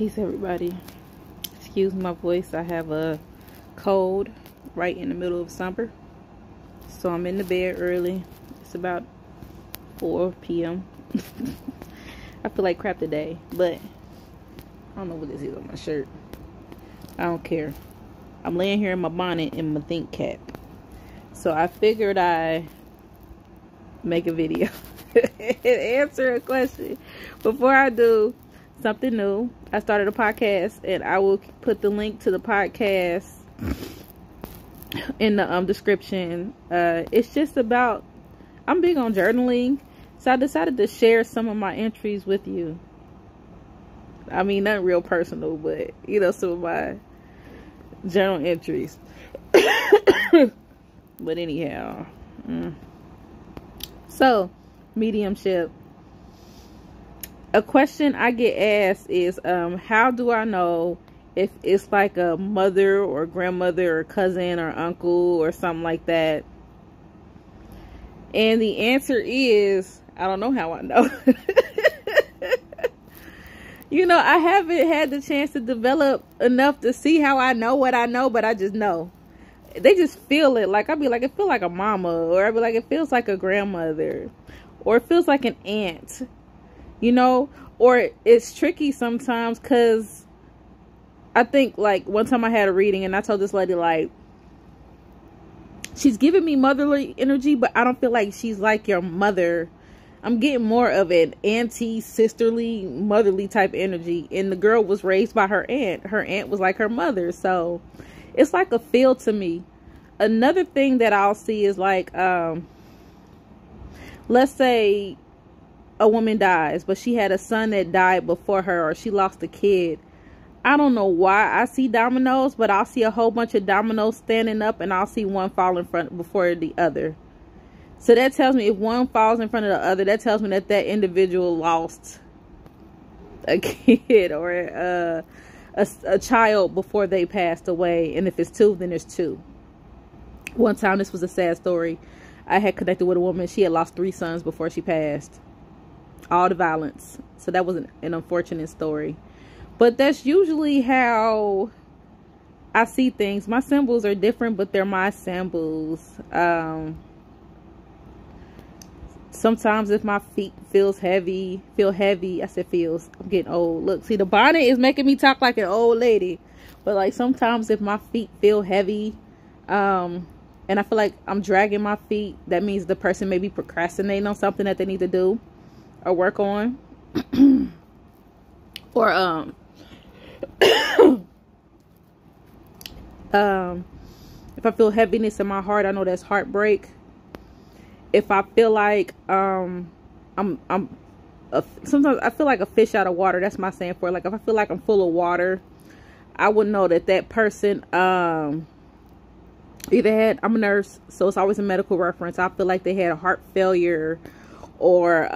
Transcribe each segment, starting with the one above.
Peace, everybody. Excuse my voice. I have a cold right in the middle of summer. So I'm in the bed early. It's about 4 p.m. I feel like crap today, but I don't know what this is on my shirt. I don't care. I'm laying here in my bonnet and my think cap. So I figured I'd make a video and answer a question. Before I do, something new. I started a podcast, and I will put the link to the podcast in the description. It's just about, I'm big on journaling, so I decided to share some of my entries with you. I mean, not real personal, but you know, some of my journal entries. But anyhow, so mediumship. A question I get asked is, how do I know if it's like a mother or grandmother or cousin or uncle or something like that? And the answer is, I don't know how I know. You know, I haven't had the chance to develop enough to see how I know what I know, but I just know. They just feel it. Like, I'd be like, it feels like a mama, or I'd be like, it feels like a grandmother, or it feels like an aunt. You know, or it's tricky sometimes because I think, like, one time I had a reading and I told this lady, like, she's giving me motherly energy, but I don't feel like she's like your mother. I'm getting more of an auntie, sisterly, motherly type energy. And the girl was raised by her aunt. Her aunt was like her mother. So it's like a feel to me. Another thing that I'll see is like, let's say a woman dies, but she had a son that died before her, or she lost a kid. I don't know why I see dominoes, but I'll see a whole bunch of dominoes standing up, and I'll see one fall in front before the other. So that tells me if one falls in front of the other, that tells me that that individual lost a kid or a child before they passed away. And if it's two, then there's two. One time, this was a sad story. I had connected with a woman. She had lost 3 sons before she passed. All the violence. So that was an unfortunate story. But that's usually how I see things. My symbols are different, but they're my symbols. Sometimes if my feet feel heavy, I said feels, I'm getting old. Look, see, the bonnet is making me talk like an old lady. But like sometimes if my feet feel heavy, and I feel like I'm dragging my feet, that means the person may be procrastinating on something that they need to do or work on. Or if I feel heaviness in my heart, I know that's heartbreak. If I feel like sometimes I feel like a fish out of water. That's my saying for it. Like if I feel like I'm full of water, I would know that that person either had, I'm a nurse, so it's always a medical reference. I feel like they had a heart failure or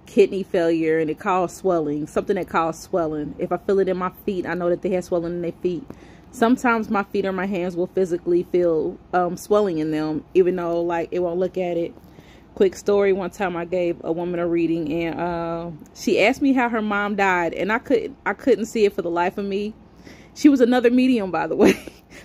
kidney failure, and it caused swelling, something that caused swelling. If I feel it in my feet, I know that they had swelling in their feet. Sometimes my feet or my hands will physically feel swelling in them, even though like it won't look at it. Quick story, one time I gave a woman a reading, and she asked me how her mom died, and I couldn't see it for the life of me. She was another medium, by the way.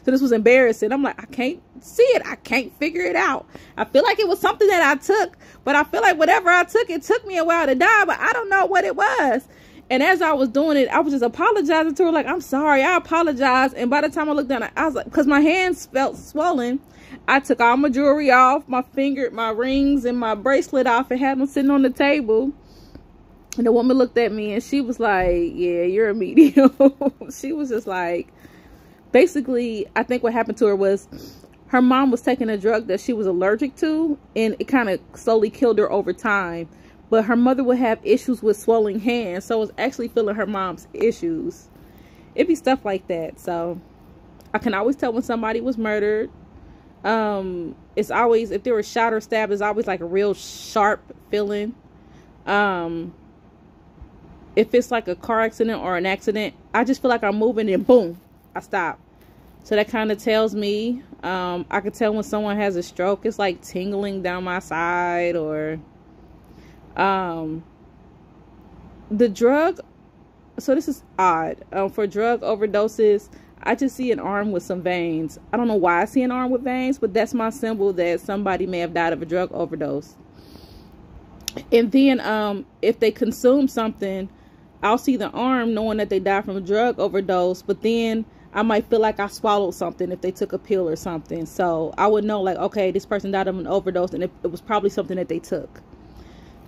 So this was embarrassing. I'm like, I can't see it. I can't figure it out. I feel like it was something that I took, but I feel like whatever I took, it took me a while to die, but I don't know what it was. And as I was doing it, I was just apologizing to her, like, I'm sorry, I apologize. And by the time I looked down, I was like, because my hands felt swollen, I took all my jewelry off, my rings and my bracelet off, and had them sitting on the table. And the woman looked at me and she was like, yeah, you're a medium. She was just like, basically, I think what happened to her was her mom was taking a drug that she was allergic to, and it kind of slowly killed her over time. But her mother would have issues with swelling hands, so it was actually feeling her mom's issues. It'd be stuff like that. So I can always tell when somebody was murdered. It's always, if they were shot or stabbed, it's always like a real sharp feeling. If it's like a car accident or an accident, I just feel like I'm moving and boom, I stop. So that kind of tells me, I can tell when someone has a stroke. It's like tingling down my side. Or the drug so this is odd. For drug overdoses, I just see an arm with some veins. I don't know why I see an arm with veins, but that's my symbol that somebody may have died of a drug overdose. And then if they consume something, I'll see the arm knowing that they died from a drug overdose, but then I might feel like I swallowed something if they took a pill or something. So I would know, like, okay, this person died of an overdose, and it was probably something that they took.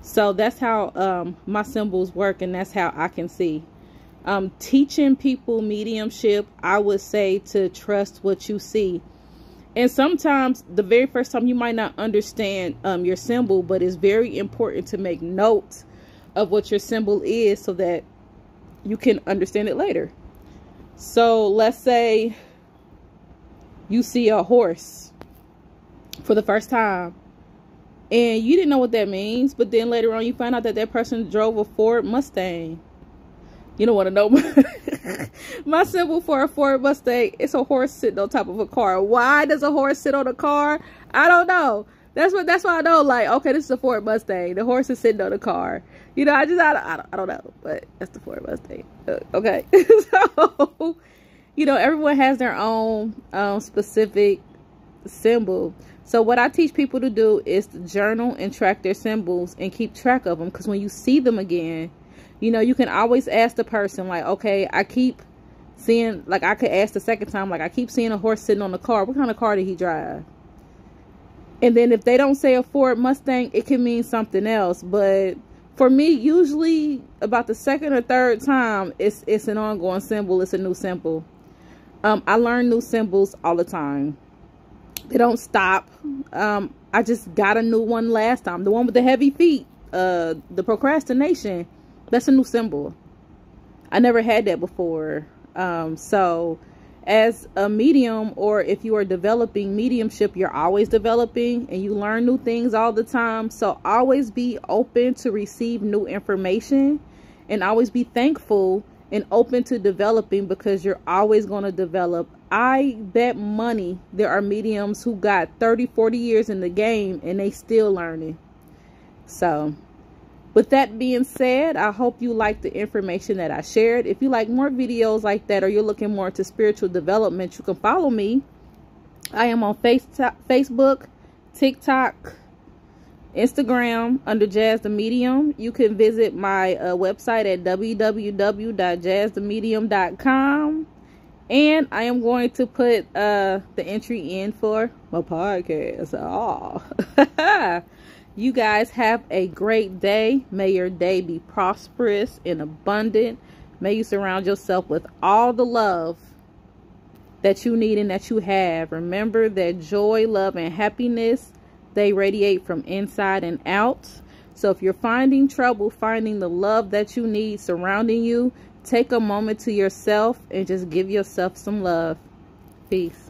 So that's how my symbols work, and that's how I can see. Teaching people mediumship, I would say to trust what you see. And sometimes the very first time you might not understand your symbol, but it's very important to make note of what your symbol is so that you can understand it later. So let's say you see a horse for the first time and you didn't know what that means, but then later on you find out that that person drove a Ford Mustang. You don't want to know my symbol for a Ford Mustang. It's a horse sitting on top of a car. Why does a horse sit on a car? I don't know. That's why I know, like, okay, this is a Ford Mustang. The horse is sitting on the car. You know, I don't know, but that's the Ford Mustang. Okay. So, you know, everyone has their own specific symbol. So what I teach people to do is to journal and track their symbols and keep track of them. Because when you see them again, you know, you can always ask the person, like, okay, I keep seeing, like, I could ask the second time, like, I keep seeing a horse sitting on the car. What kind of car did he drive? And then if they don't say a Ford Mustang, it can mean something else. But for me, usually about the second or third time, it's an ongoing symbol. It's a new symbol. I learn new symbols all the time. They don't stop. I just got a new one last time. The one with the heavy feet, the procrastination. That's a new symbol. I never had that before. So as a medium, or if you are developing mediumship, you're always developing and you learn new things all the time. So always be open to receive new information and always be thankful and open to developing, because you're always going to develop. I bet money there are mediums who got 30, 40 years in the game and they still learning. So with that being said, I hope you like the information that I shared. If you like more videos like that, or you're looking more into spiritual development, you can follow me. I am on Facebook, TikTok, Instagram under Jazz the Medium. You can visit my website at www.jazzthemedium.com. And I am going to put the entry in for my podcast. Oh. You guys have a great day. May your day be prosperous and abundant. May you surround yourself with all the love that you need and that you have. Remember that joy, love, and happiness, they radiate from inside and out. So if you're finding trouble finding the love that you need surrounding you, take a moment to yourself and just give yourself some love. Peace.